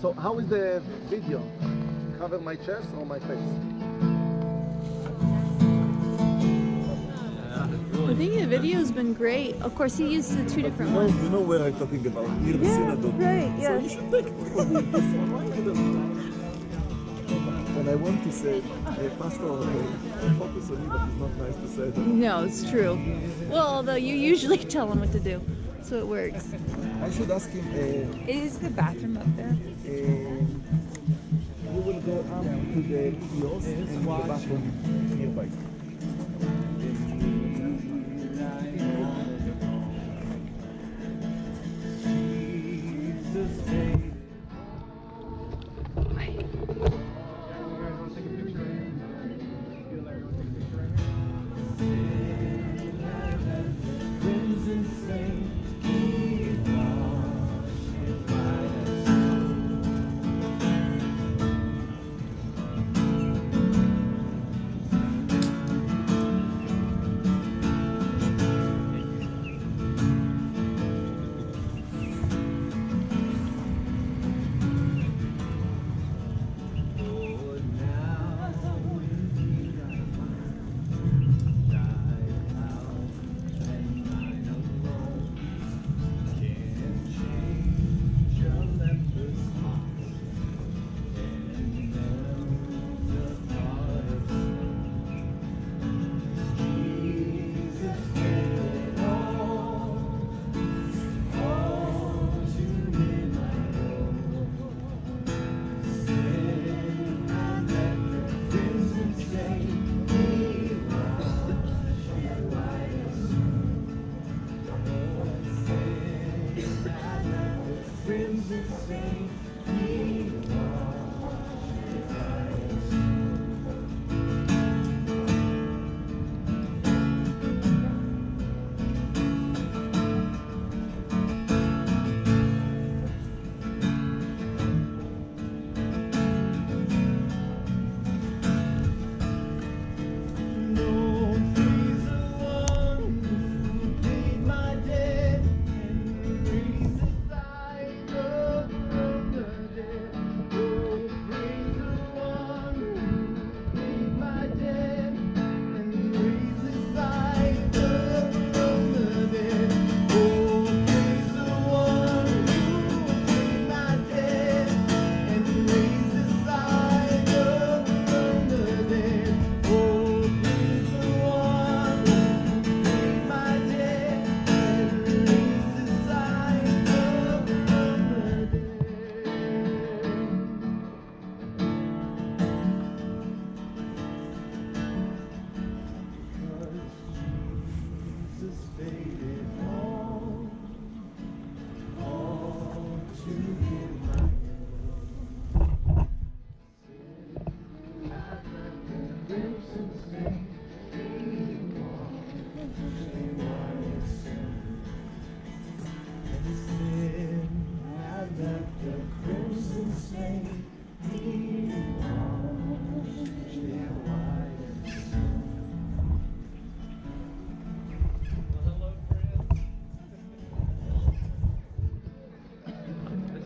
So how is the video? Cover my chest or my face? I think the video's been great. Of course, he used the two different ones. You know where I'm talking about, near the Yeah, synagogue. right, So yes. you should take probably this one. Why not? And I want to say, Pastor, focus on me, but it's not nice to say that. No, it's true. Well, although you usually tell him what to do, so it works. I should ask him, Is the bathroom up there? we will go up to the kiosk and the bathroom nearby.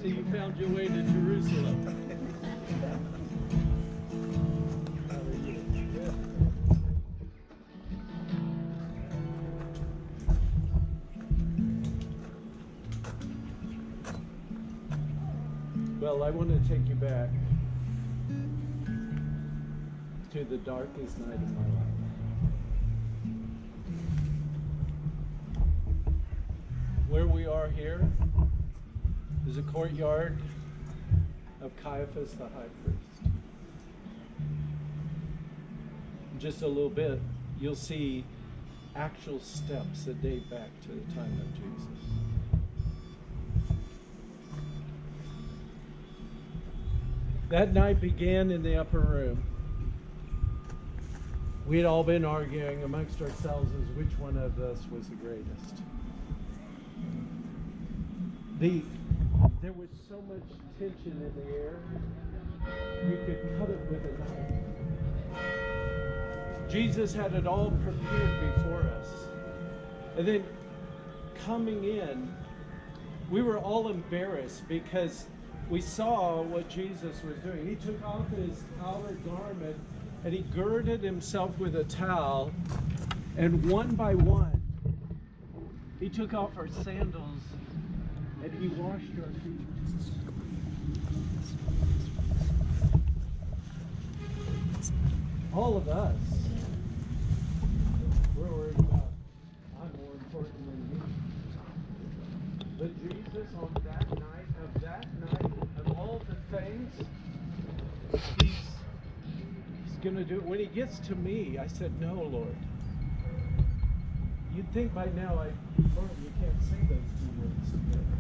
You found your way to Jerusalem. Well, I want to take you back to the darkest night of my life. Where we are here is a courtyard of Caiaphas the high priest. In just a little bit, you'll see actual steps that date back to the time of Jesus. That night began in the upper room. We had all been arguing amongst ourselves as which one of us was the greatest. There was so much tension in the air, you could cut it with a knife. Jesus had it all prepared before us. And then coming in, we were all embarrassed because we saw what Jesus was doing. He took off his outer garment and he girded himself with a towel, and one by one, he took off our sandals and he washed our feet. All of us, we're worried about, I'm more important than you. But Jesus, on that night, of all the things, he's going to do it. When he gets to me, I said, no, Lord. You'd think by now Lord, you can't say those two words together.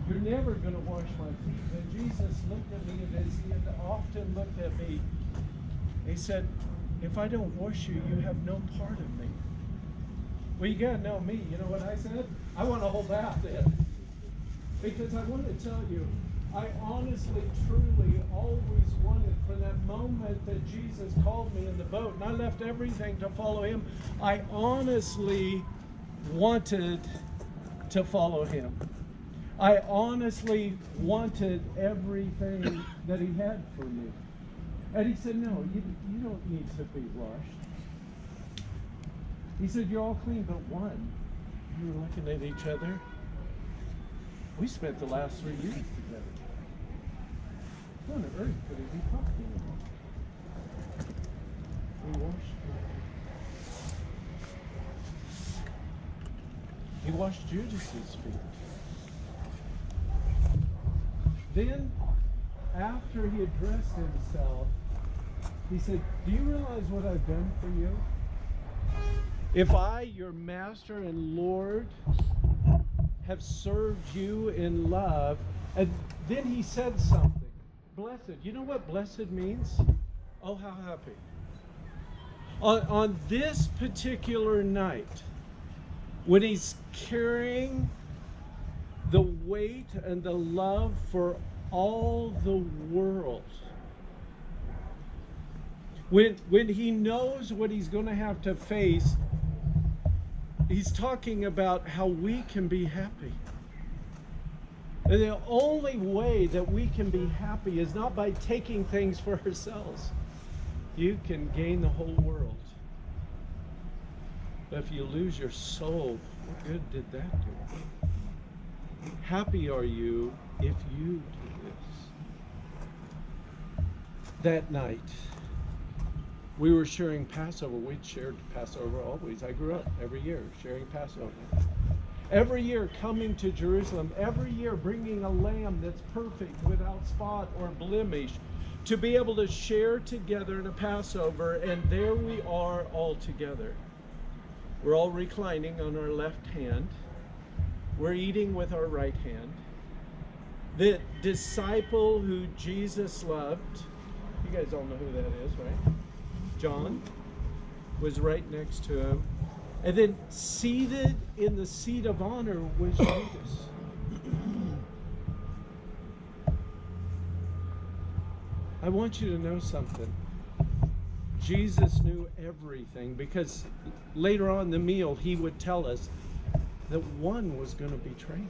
You're never going to wash my feet. And Jesus looked at me, and as he had often looked at me, he said, if I don't wash you, you have no part of me. Well, you got to know me. You know what I said? I want a whole bath then. Because I want to tell you, I honestly, truly always wanted, for that moment that Jesus called me in the boat and I left everything to follow him, I honestly wanted to follow him. I honestly wanted everything that he had for me. And he said, no, you don't need to be washed. He said, you're all clean but one. We were looking at each other. We spent the last 3 years together. What on earth could he be talking about? We washed him. He washed Judas's feet. Then, after he addressed himself, he said, do you realize what I've done for you? If I, your master and Lord, have served you in love, and then he said something. Blessed. You know what blessed means? Oh, how happy. On this particular night, when he's carrying the weight and the love for all the world, when he knows what he's going to have to face, he's talking about how we can be happy. And the only way that we can be happy is not by taking things for ourselves. You can gain the whole world, but if you lose your soul, what good did that do? Happy are you if you do this. That night, we were sharing Passover. We'd shared Passover always. I grew up every year sharing Passover. Every year coming to Jerusalem, every year bringing a lamb that's perfect, without spot or blemish, to be able to share together in a Passover, and there we are all together. We're all reclining on our left hand. We're eating with our right hand. The disciple who Jesus loved, you guys all know who that is, right? John was right next to him. And then seated in the seat of honor was Judas. I want you to know something. Jesus knew everything, because later on in the meal he would tell us that one was going to betray him.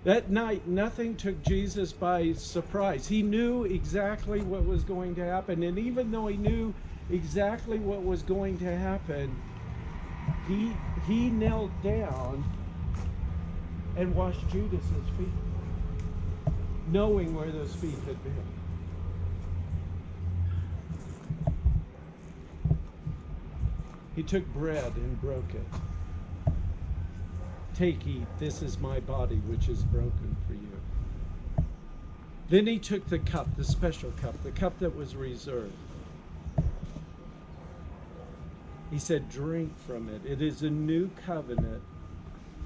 That night, nothing took Jesus by surprise. He knew exactly what was going to happen. And even though he knew exactly what was going to happen, he knelt down and washed Judas's feet, knowing where those feet had been. He took bread and broke it. Take, eat, this is my body which is broken for you. Then he took the cup, the special cup, the cup that was reserved. He said, drink from it. It is a new covenant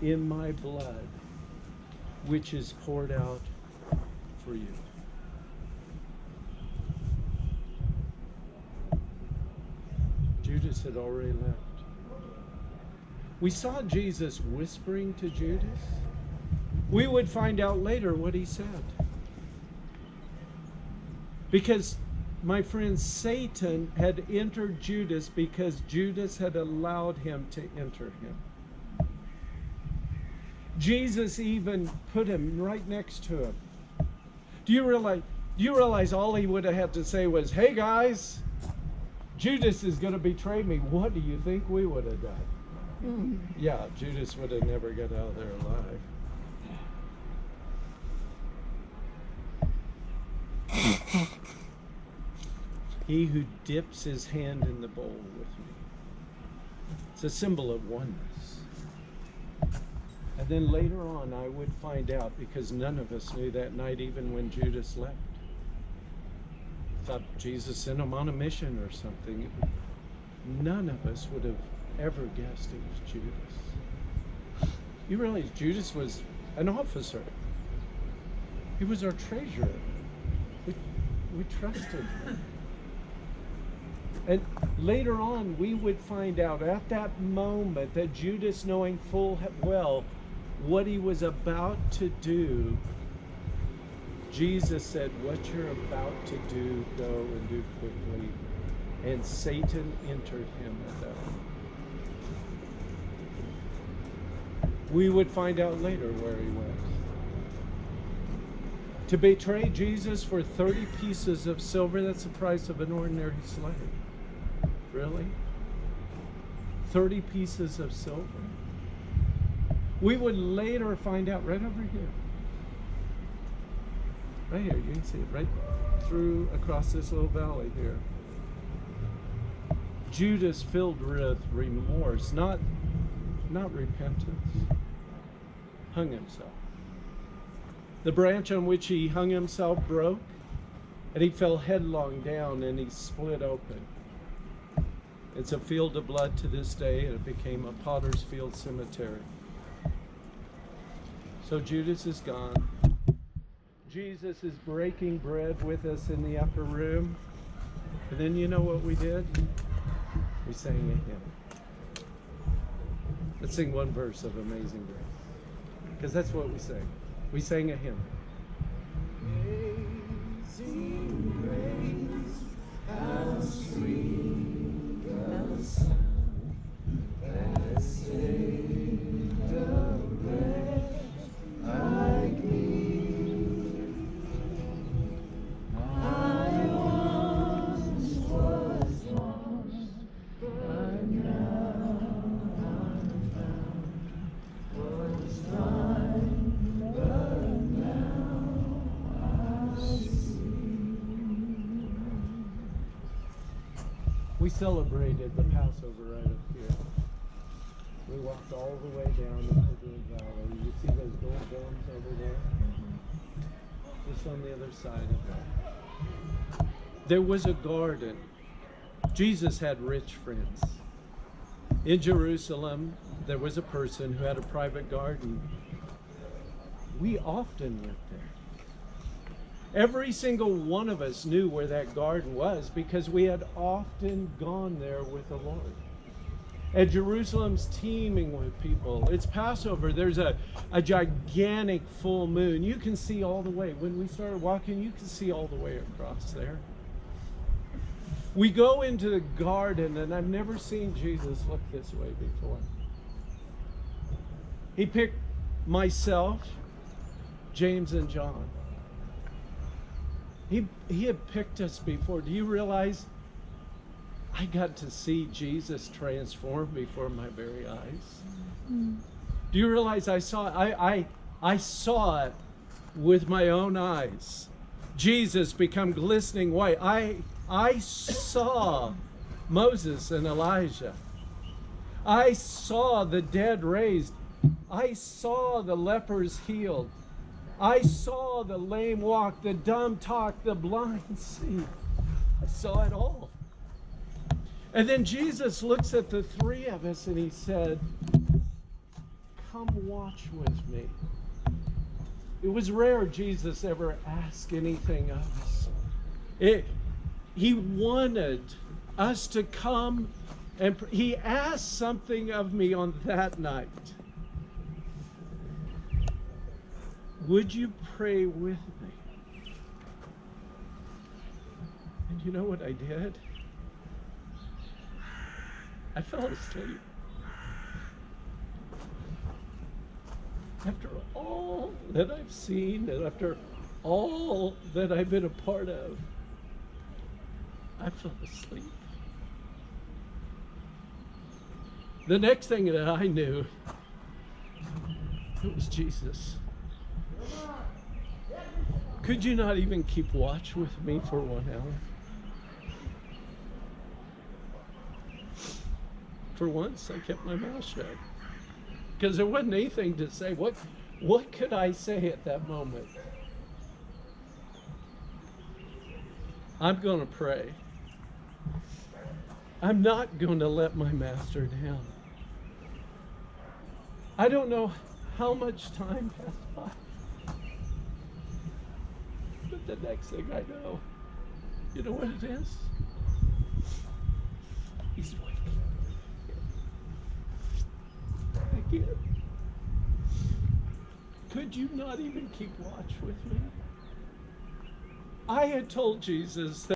in my blood, which is poured out for you. Judas had already left. We saw Jesus whispering to Judas. We would find out later what he said. Because, my friends, Satan had entered Judas because Judas had allowed him to enter him. Jesus even put him right next to him. Do you realize all he would have had to say was, "Hey guys, Judas is going to betray me." What do you think we would have done? Yeah, Judas would have never got out of there alive. He who dips his hand in the bowl with me. It's a symbol of oneness. And then later on, I would find out, because none of us knew that night, even when Judas left. Thought Jesus sent him on a mission or something. None of us would have ever guessed it was Judas. You realize Judas was an officer. He was our treasurer. We trusted him. And later on, we would find out at that moment that Judas, knowing full well what he was about to do, Jesus said, "What you're about to do, go and do quickly." And Satan entered him at that moment. We would find out later where he went. To betray Jesus for 30 pieces of silver, that's the price of an ordinary slave. Really? 30 pieces of silver? We would later find out right over here. Right here, you can see it right through across this little valley here. Judas, filled with remorse, not repentance, hung himself. The branch on which he hung himself broke, and he fell headlong down, and he split open. It's a field of blood to this day, and it became a potter's field cemetery. So Judas is gone. Jesus is breaking bread with us in the upper room. And then you know what we did? We sang a hymn. Let's sing one verse of Amazing Grace, because that's what we sang. We sang a hymn. Amazing grace, how sweet the sound that saved a wretch like me. I once was lost, but now I'm found. Was blind, but now I see. We celebrated the Passover right up here. We walked all the way down into the valley. You see those gold domes over there? Just on the other side of that. There was a garden. Jesus had rich friends. In Jerusalem, there was a person who had a private garden. We often went there. Every single one of us knew where that garden was because we had often gone there with the Lord. And Jerusalem's teeming with people. It's Passover. There's a gigantic full moon. You can see all the way. When we started walking, you can see all the way across there. We go into the garden, and I've never seen Jesus look this way before. He picked myself, James, and John. He had picked us before. Do you realize I got to see Jesus transform before my very eyes? Do you realize I saw it with my own eyes? Jesus become glistening white. I saw Moses and Elijah. I saw the dead raised. I saw the lepers healed. I saw the lame walk, the dumb talk, the blind see. I saw it all. And then Jesus looks at the three of us and he said, "Come watch with me." It was rare Jesus ever asked anything of us. He wanted us to come, and he asked something of me on that night. Would you pray with me? And you know what I did? I fell asleep. After all that I've seen and after all that I've been a part of, I fell asleep. The next thing that I knew, it was Jesus. Could you not even keep watch with me for 1 hour? For once, I kept my mouth shut. Because there wasn't anything to say. What could I say at that moment? I'm going to pray. I'm not going to let my master down. I don't know how much time passed by. But the next thing I know, you know what it is? He's waking again. Could you not even keep watch with me? I had told Jesus that